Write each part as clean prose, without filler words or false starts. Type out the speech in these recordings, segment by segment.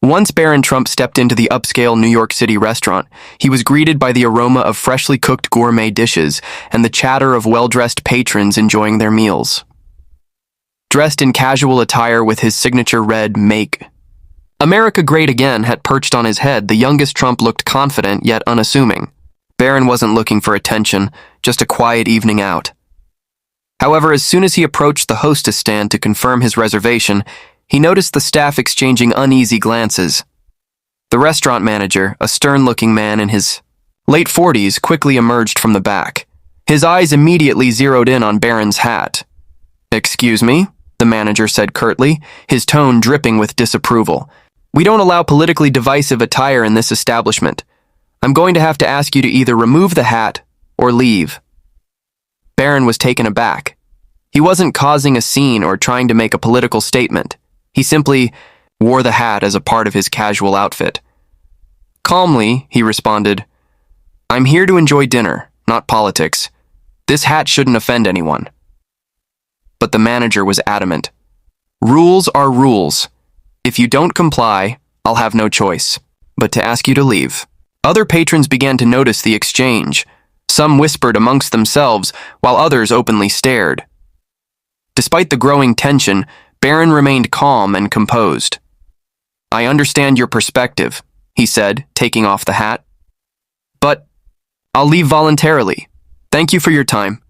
Once Barron Trump stepped into the upscale New York City restaurant, he was greeted by the aroma of freshly cooked gourmet dishes and the chatter of well-dressed patrons enjoying their meals. Dressed in casual attire with his signature red "Make America Great Again" hat perched on his head, the youngest Trump looked confident yet unassuming. Barron wasn't looking for attention, just a quiet evening out. However, as soon as he approached the hostess stand to confirm his reservation, he noticed the staff exchanging uneasy glances. The restaurant manager, a stern-looking man in his late 40s, quickly emerged from the back. His eyes immediately zeroed in on Barron's hat. "Excuse me?" the manager said curtly, his tone dripping with disapproval. "We don't allow politically divisive attire in this establishment. I'm going to have to ask you to either remove the hat or leave." Barron was taken aback. He wasn't causing a scene or trying to make a political statement. He simply wore the hat as a part of his casual outfit. Calmly, he responded, "I'm here to enjoy dinner, not politics. This hat shouldn't offend anyone." But the manager was adamant. "Rules are rules. If you don't comply, I'll have no choice but to ask you to leave." Other patrons began to notice the exchange. Some whispered amongst themselves, while others openly stared. Despite the growing tension, Barron remained calm and composed. "I understand your perspective," he said, taking off the hat. "But I'll leave voluntarily. Thank you for your time."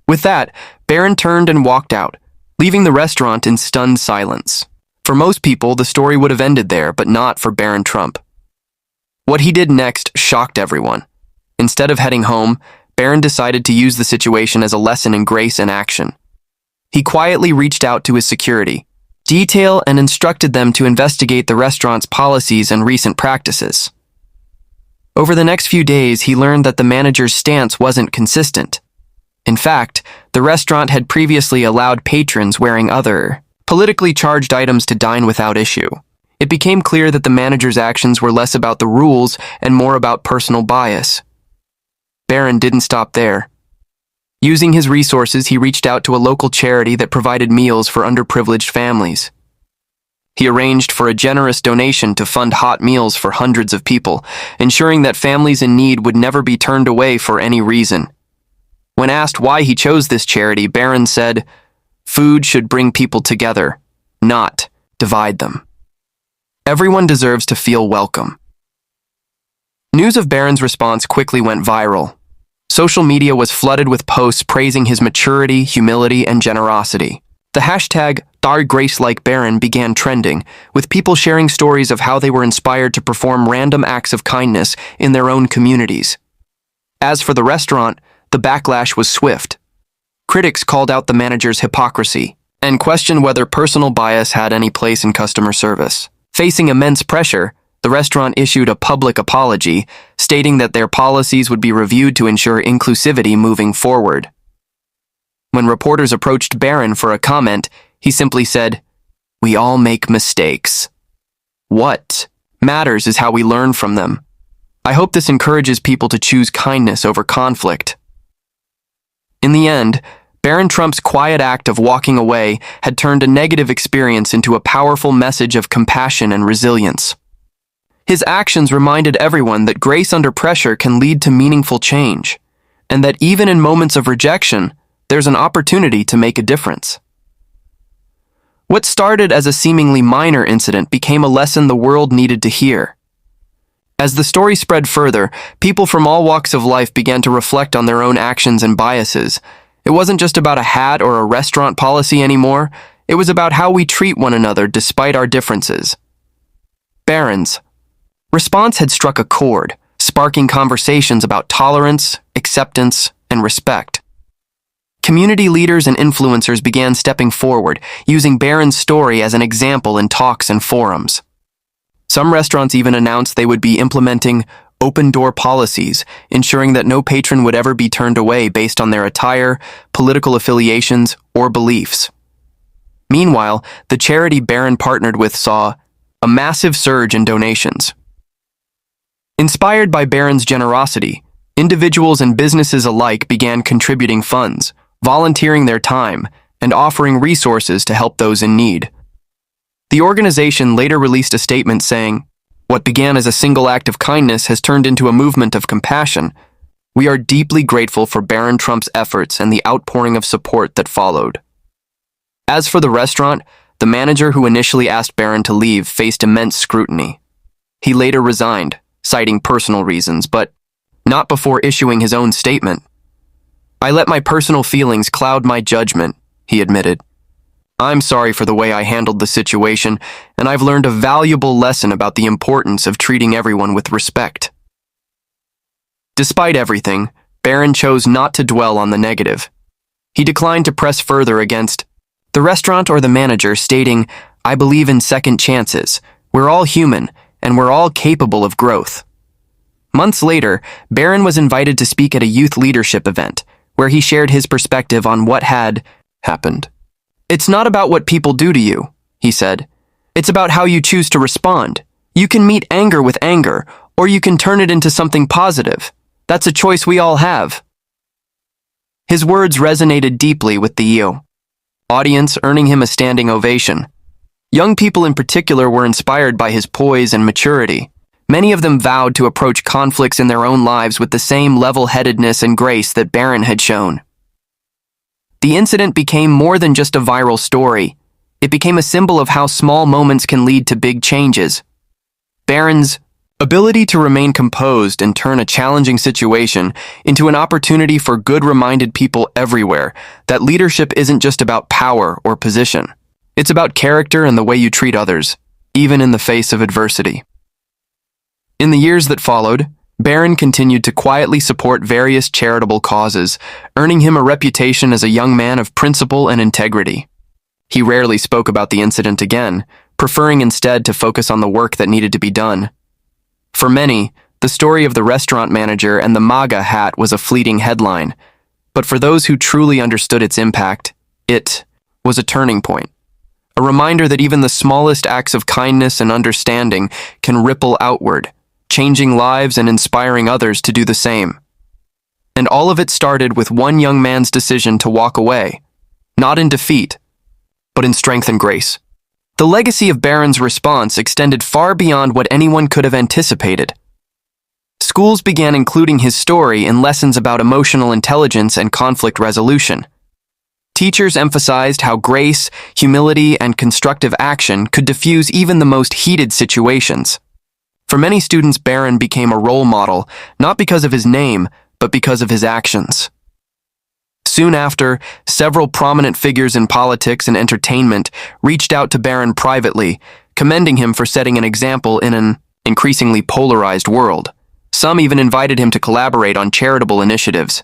With that, Barron turned and walked out, leaving the restaurant in stunned silence. For most people, the story would have ended there, but not for Barron Trump. What he did next shocked everyone. Instead of heading home, Barron decided to use the situation as a lesson in grace and action. He quietly reached out to his security, detail, and instructed them to investigate the restaurant's policies and recent practices. Over the next few days, he learned that the manager's stance wasn't consistent. In fact, the restaurant had previously allowed patrons wearing other, politically charged items to dine without issue. It became clear that the manager's actions were less about the rules and more about personal bias. Barron didn't stop there. Using his resources, he reached out to a local charity that provided meals for underprivileged families. He arranged for a generous donation to fund hot meals for hundreds of people, ensuring that families in need would never be turned away for any reason. When asked why he chose this charity, Barron said, "Food should bring people together, not divide them. Everyone deserves to feel welcome." News of Barron's response quickly went viral. Social media was flooded with posts praising his maturity, humility, and generosity. The hashtag #GraceLikeBarron began trending, with people sharing stories of how they were inspired to perform random acts of kindness in their own communities. As for the restaurant, the backlash was swift. Critics called out the manager's hypocrisy and questioned whether personal bias had any place in customer service. Facing immense pressure, the restaurant issued a public apology, stating that their policies would be reviewed to ensure inclusivity moving forward. When reporters approached Barron for a comment, he simply said, "We all make mistakes. What matters is how we learn from them. I hope this encourages people to choose kindness over conflict." In the end, Barron Trump's quiet act of walking away had turned a negative experience into a powerful message of compassion and resilience. His actions reminded everyone that grace under pressure can lead to meaningful change, and that even in moments of rejection, there's an opportunity to make a difference. What started as a seemingly minor incident became a lesson the world needed to hear. As the story spread further, people from all walks of life began to reflect on their own actions and biases. It wasn't just about a hat or a restaurant policy anymore. It was about how we treat one another despite our differences. Barron's response had struck a chord, sparking conversations about tolerance, acceptance, and respect. Community leaders and influencers began stepping forward, using Barron's story as an example in talks and forums. Some restaurants even announced they would be implementing open-door policies, ensuring that no patron would ever be turned away based on their attire, political affiliations, or beliefs. Meanwhile, the charity Barron partnered with saw a massive surge in donations. Inspired by Barron's generosity, individuals and businesses alike began contributing funds, volunteering their time, and offering resources to help those in need. The organization later released a statement saying, "What began as a single act of kindness has turned into a movement of compassion. We are deeply grateful for Barron Trump's efforts and the outpouring of support that followed." As for the restaurant, the manager who initially asked Barron to leave faced immense scrutiny. He later resigned, citing personal reasons, but not before issuing his own statement. "I let my personal feelings cloud my judgment," he admitted. "I'm sorry for the way I handled the situation, and I've learned a valuable lesson about the importance of treating everyone with respect." Despite everything, Barron chose not to dwell on the negative. He declined to press further against the restaurant or the manager, stating, "I believe in second chances. We're all human, and we're all capable of growth." Months later, Barron was invited to speak at a youth leadership event, where he shared his perspective on what had happened. "It's not about what people do to you," he said. "It's about how you choose to respond. You can meet anger with anger, or you can turn it into something positive. That's a choice we all have." His words resonated deeply with the audience, earning him a standing ovation. Young people in particular were inspired by his poise and maturity. Many of them vowed to approach conflicts in their own lives with the same level-headedness and grace that Barron had shown. The incident became more than just a viral story. It became a symbol of how small moments can lead to big changes. Barron's ability to remain composed and turn a challenging situation into an opportunity for good reminded people everywhere that leadership isn't just about power or position. It's about character and the way you treat others, even in the face of adversity. In the years that followed, Barron continued to quietly support various charitable causes, earning him a reputation as a young man of principle and integrity. He rarely spoke about the incident again, preferring instead to focus on the work that needed to be done. For many, the story of the restaurant manager and the MAGA hat was a fleeting headline, but for those who truly understood its impact, it was a turning point. A reminder that even the smallest acts of kindness and understanding can ripple outward, changing lives and inspiring others to do the same. And all of it started with one young man's decision to walk away, not in defeat, but in strength and grace. The legacy of Barron's response extended far beyond what anyone could have anticipated. Schools began including his story in lessons about emotional intelligence and conflict resolution. Teachers emphasized how grace, humility, and constructive action could diffuse even the most heated situations. For many students, Barron became a role model, not because of his name, but because of his actions. Soon after, several prominent figures in politics and entertainment reached out to Barron privately, commending him for setting an example in an increasingly polarized world. Some even invited him to collaborate on charitable initiatives.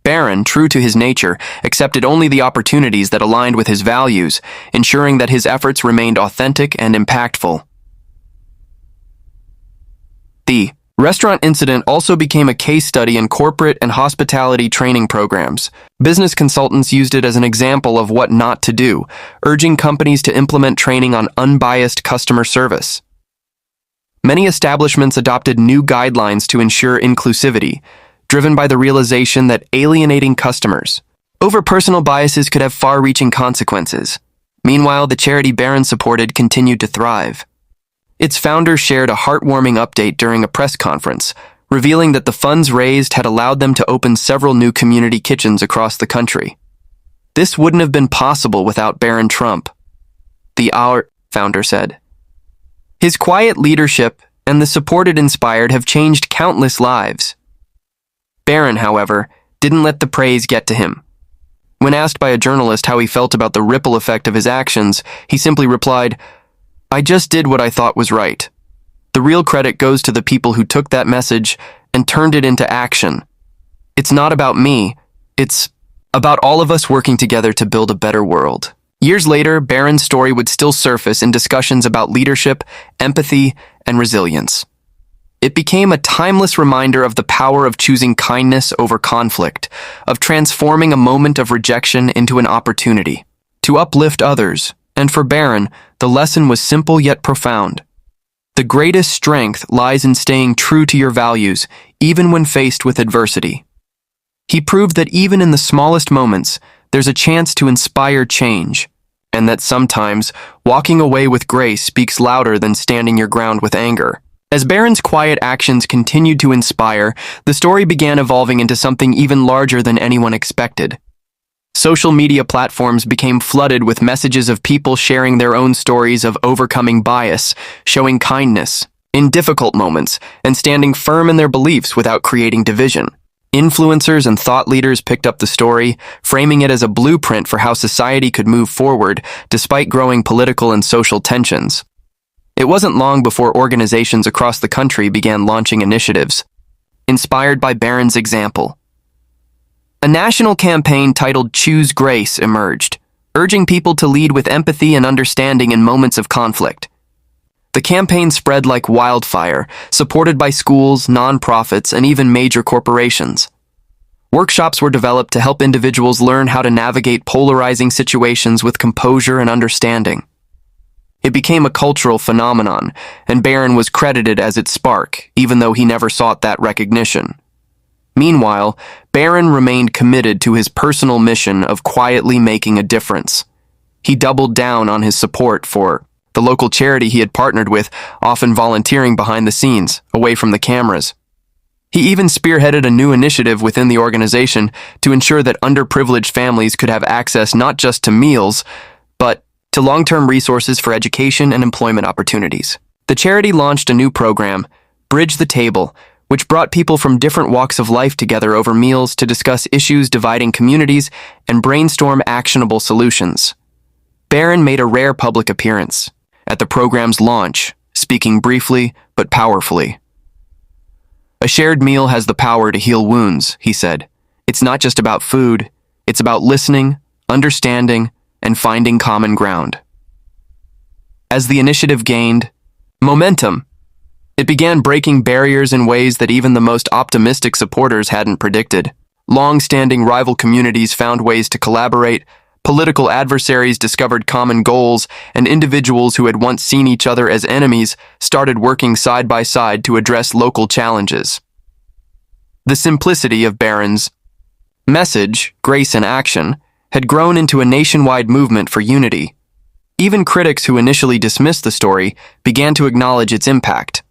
Barron, true to his nature, accepted only the opportunities that aligned with his values, ensuring that his efforts remained authentic and impactful. The restaurant incident also became a case study in corporate and hospitality training programs. Business consultants used it as an example of what not to do, urging companies to implement training on unbiased customer service. Many establishments adopted new guidelines to ensure inclusivity, driven by the realization that alienating customers over personal biases could have far-reaching consequences. Meanwhile, the charity Barron supported continued to thrive. Its founder shared a heartwarming update during a press conference, revealing that the funds raised had allowed them to open several new community kitchens across the country. This wouldn't have been possible without Barron Trump, the Our founder said. His quiet leadership and the support it inspired have changed countless lives. Barron, however, didn't let the praise get to him. When asked by a journalist how he felt about the ripple effect of his actions, he simply replied, "I just did what I thought was right. The real credit goes to the people who took that message and turned it into action. It's not about me. It's about all of us working together to build a better world." Years later, Barron's story would still surface in discussions about leadership, empathy, and resilience. It became a timeless reminder of the power of choosing kindness over conflict, of transforming a moment of rejection into an opportunity to uplift others. And for Barron, the lesson was simple yet profound. The greatest strength lies in staying true to your values, even when faced with adversity. He proved that even in the smallest moments, there's a chance to inspire change, and that sometimes walking away with grace speaks louder than standing your ground with anger. As Barron's quiet actions continued to inspire, the story began evolving into something even larger than anyone expected. Social media platforms became flooded with messages of people sharing their own stories of overcoming bias, showing kindness in difficult moments, and standing firm in their beliefs without creating division. Influencers and thought leaders picked up the story, framing it as a blueprint for how society could move forward despite growing political and social tensions. It wasn't long before organizations across the country began launching initiatives, inspired by Barron's example. A national campaign titled Choose Grace emerged, urging people to lead with empathy and understanding in moments of conflict. The campaign spread like wildfire, supported by schools, nonprofits, and even major corporations. Workshops were developed to help individuals learn how to navigate polarizing situations with composure and understanding. It became a cultural phenomenon, and Barron was credited as its spark, even though he never sought that recognition. Meanwhile, Barron remained committed to his personal mission of quietly making a difference. He doubled down on his support for the local charity he had partnered with, often volunteering behind the scenes, away from the cameras. He even spearheaded a new initiative within the organization to ensure that underprivileged families could have access not just to meals, but to long-term resources for education and employment opportunities. The charity launched a new program, Bridge the Table, which brought people from different walks of life together over meals to discuss issues dividing communities and brainstorm actionable solutions. Barron made a rare public appearance at the program's launch, speaking briefly but powerfully. "A shared meal has the power to heal wounds," he said. "It's not just about food, it's about listening, understanding, and finding common ground." As the initiative gained momentum, it began breaking barriers in ways that even the most optimistic supporters hadn't predicted. Long-standing rival communities found ways to collaborate, political adversaries discovered common goals, and individuals who had once seen each other as enemies started working side by side to address local challenges. The simplicity of Barron's message, Grace in Action, had grown into a nationwide movement for unity. Even critics who initially dismissed the story began to acknowledge its impact.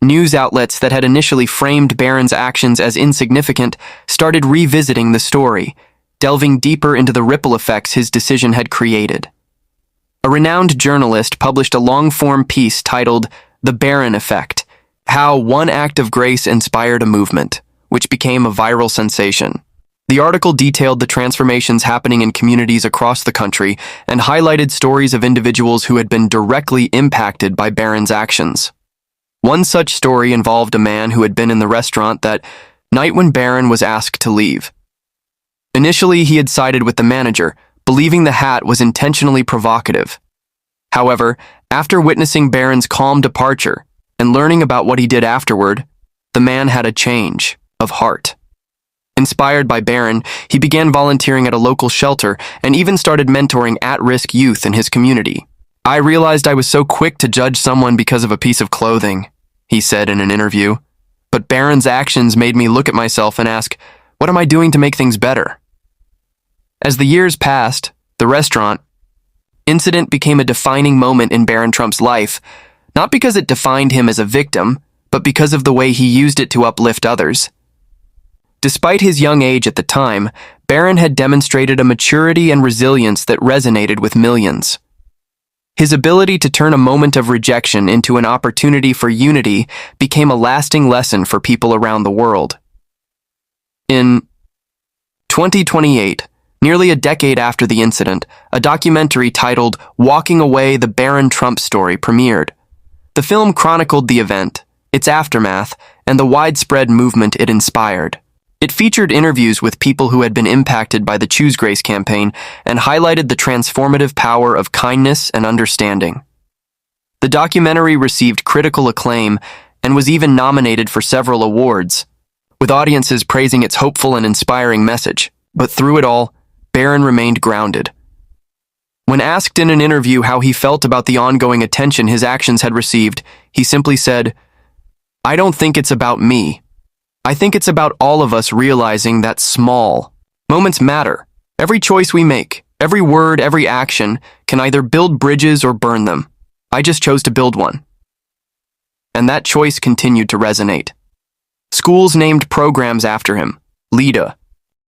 News outlets that had initially framed Barron's actions as insignificant started revisiting the story, delving deeper into the ripple effects his decision had created. A renowned journalist published a long-form piece titled The Barron Effect: How One Act of Grace Inspired a Movement, which became a viral sensation. The article detailed the transformations happening in communities across the country and highlighted stories of individuals who had been directly impacted by Barron's actions. One such story involved a man who had been in the restaurant that night when Barron was asked to leave. Initially, he had sided with the manager, believing the hat was intentionally provocative. However, after witnessing Barron's calm departure and learning about what he did afterward, the man had a change of heart. Inspired by Barron, he began volunteering at a local shelter and even started mentoring at-risk youth in his community. "I realized I was so quick to judge someone because of a piece of clothing," he said in an interview. "But Barron's actions made me look at myself and ask, what am I doing to make things better?" As the years passed, the restaurant incident became a defining moment in Barron Trump's life, not because it defined him as a victim, but because of the way he used it to uplift others. Despite his young age at the time, Barron had demonstrated a maturity and resilience that resonated with millions. His ability to turn a moment of rejection into an opportunity for unity became a lasting lesson for people around the world. In 2028, nearly a decade after the incident, a documentary titled Walking Away: The Barron Trump Story premiered. The film chronicled the event, its aftermath, and the widespread movement it inspired. It featured interviews with people who had been impacted by the Choose Grace campaign and highlighted the transformative power of kindness and understanding. The documentary received critical acclaim and was even nominated for several awards, with audiences praising its hopeful and inspiring message. But through it all, Barron remained grounded. When asked in an interview how he felt about the ongoing attention his actions had received, he simply said, "I don't think it's about me. I think it's about all of us realizing that small moments matter. Every choice we make, Every word, every action can either build bridges or burn them. I just chose to build one. And that choice continued to resonate. Schools named programs after him: LIDA,